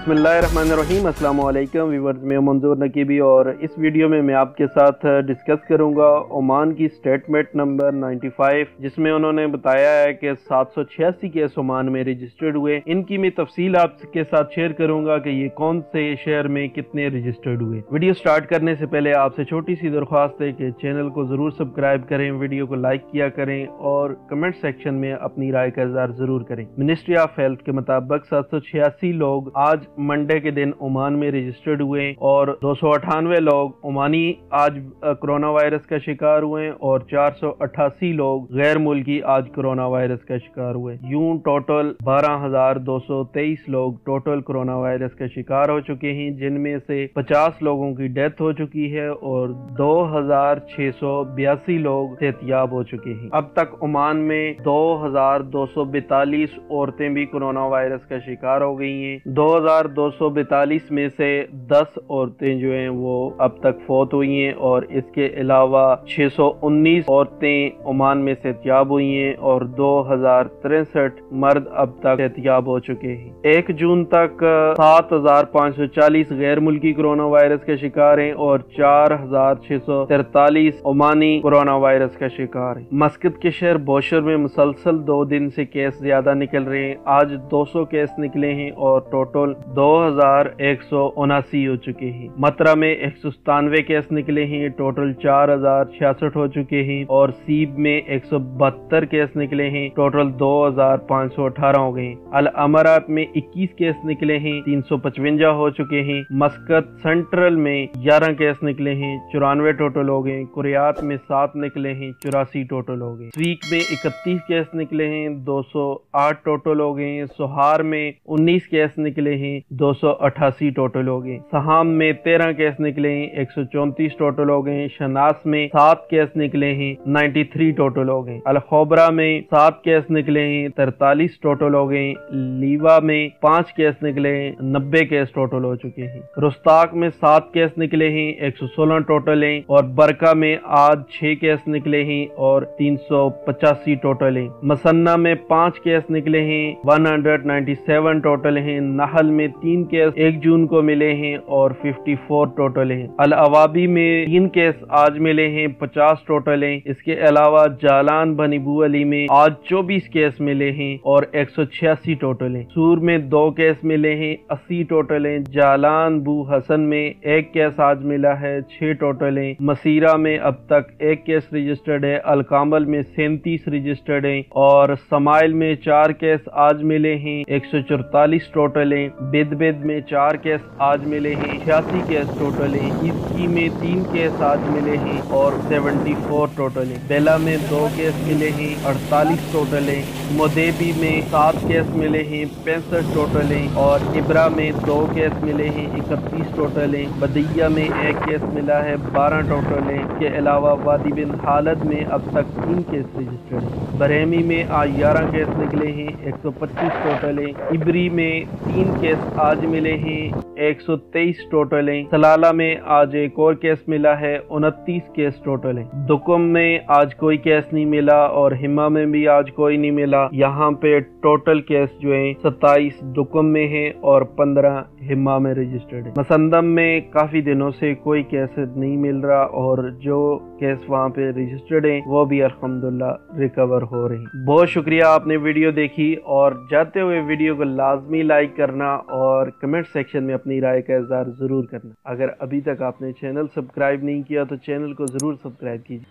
बिस्मिल्लाहिर्रहमानिर्रहीम। अस्सलाम वालेकुम व्यूअर्स, मैं मंजूर नकीबी और इस वीडियो में मैं आपके साथ डिस्कस करूंगा ओमान की स्टेटमेंट नंबर 95, जिसमें उन्होंने बताया है कि 786 केस ओमान में रजिस्टर्ड हुए। इनकी मैं तफसील आपके साथ शेयर करूंगा कि ये कौन से शहर में कितने रजिस्टर्ड हुए। वीडियो स्टार्ट करने से पहले आपसे छोटी सी दरख्वास्त है कि चैनल को जरूर सब्सक्राइब करें, वीडियो को लाइक किया करें और कमेंट सेक्शन में अपनी राय का इज़हार जरूर करें। मिनिस्ट्री ऑफ हेल्थ के मुताबिक 786 लोग आज मंडे के दिन ओमान में रजिस्टर्ड हुए और 298 लोग ओमानी आज कोरोना वायरस का शिकार हुए और 488 लोग गैर मुल्की आज कोरोना वायरस का शिकार हुए। यूं टोटल 12,223 लोग टोटल कोरोना वायरस का शिकार हो चुके हैं, जिनमें से 50 लोगों की डेथ हो चुकी है और 2,682 लोग सेहतियाब हो चुके हैं। अब तक ओमान में 2,242 औरतें भी कोरोना वायरस का शिकार हो गई हैं। 2,242 में से 10 औरतें जो हैं वो अब तक फौत हुई हैं और इसके अलावा 619 औरतें ओमान में सेहतियाब हुई हैं और 2,063 मर्द अब तक सेहतियाब हो चुके हैं। 1 जून तक 7,540 गैर मुल्की कोरोना वायरस के शिकार हैं और 4,643 ओमानी कोरोना वायरस का शिकार है। मस्कत के शहर बोशर में मुसलसल 2 दिन से केस ज्यादा निकल रहे हैं। आज 200 केस निकले हैं और टोटल 2,179 हो चुके हैं। मथुरा में 197 केस निकले हैं, टोटल 4,066 हो चुके हैं और सीब में 172 केस निकले हैं, टोटल 2,518 हो गए। अल अमरात में 21 केस निकले हैं, 355 हो चुके हैं। मस्कत सेंट्रल में 11 केस निकले हैं, 94 टोटल हो गए। कुरियात में 7 निकले हैं, 84 टोटल हो गए। स्वीक में 31 केस निकले हैं, 208 टोटल हो गए। सोहार में 19 केस निकले हैं, 288 टोटल हो गए। सहाम में 13 केस निकले हैं, 134 टोटल हो गए। शनास में 7 केस निकले हैं, 93 टोटल हो गए। अलखोबरा में 7 केस निकले हैं, 43 टोटल हो गए। लीवा में 5 केस निकले हैं, 90 केस टोटल हो चुके हैं। रुस्ताक में 7 केस निकले हैं, 116 टोटल हैं और बरका में आज 6 केस निकले हैं और 385 टोटल हैं। मसन्ना में 5 केस निकले हैं, 197 टोटल हैं। नहल में 3 केस 1 जून को मिले हैं और 54 टोटल हैं। अल अवाबी में 3 केस आज मिले हैं, 50 टोटल हैं। इसके अलावा जालान बनीबू अली में आज 24 केस मिले हैं और 186 टोटल हैं। सूर में 2 केस मिले हैं, 80 टोटल हैं। जालान बू हसन में 1 केस आज मिला है, 6 टोटल हैं। मसीरा में अब तक 1 केस रजिस्टर्ड है। अल कामल में 37 रजिस्टर्ड है और समाइल में 4 केस आज मिले हैं, 144 टोटल हैं। बिद में 4 केस आज मिले हैं, 86 केस टोटल हैं। इसकी में 3 केस आज मिले हैं और 74 टोटल हैं। बेला में 2 केस मिले हैं, 48 टोटल हैं। मोदेबी में 7 केस मिले हैं, 65 टोटल हैं और इब्रा में 2 केस मिले हैं, 31 टोटल हैं। बदिया में 1 केस मिला है, 12 टोटल हैं। इसके अलावा वादी बिन खालद में अब तक 3 केस रजिस्टर्ड हैं। बरेमी में आज 11 केस निकले हैं, 125 टोटल हैं। इबरी में 3 केस आज मिले हैं, 123 टोटल हैं। सलाला में आज एक और केस मिला है, 29 केस टोटल हैं। दुकुम में आज कोई केस नहीं मिला और हिमा में भी आज कोई नहीं मिला। यहाँ पे टोटल केस जो है 27 दुकुम में है और 15 हिमा में रजिस्टर्ड है। मसंदम में काफी दिनों से कोई केस नहीं मिल रहा और जो केस वहाँ पे रजिस्टर्ड है वो भी अल्हम्दुलिल्लाह रिकवर हो रहे हैं। बहुत शुक्रिया आपने वीडियो देखी और जाते हुए वीडियो को लाजमी लाइक करना और कमेंट सेक्शन में अपनी राय का इज़हार जरूर करना। अगर अभी तक आपने चैनल सब्सक्राइब नहीं किया तो चैनल को जरूर सब्सक्राइब कीजिए।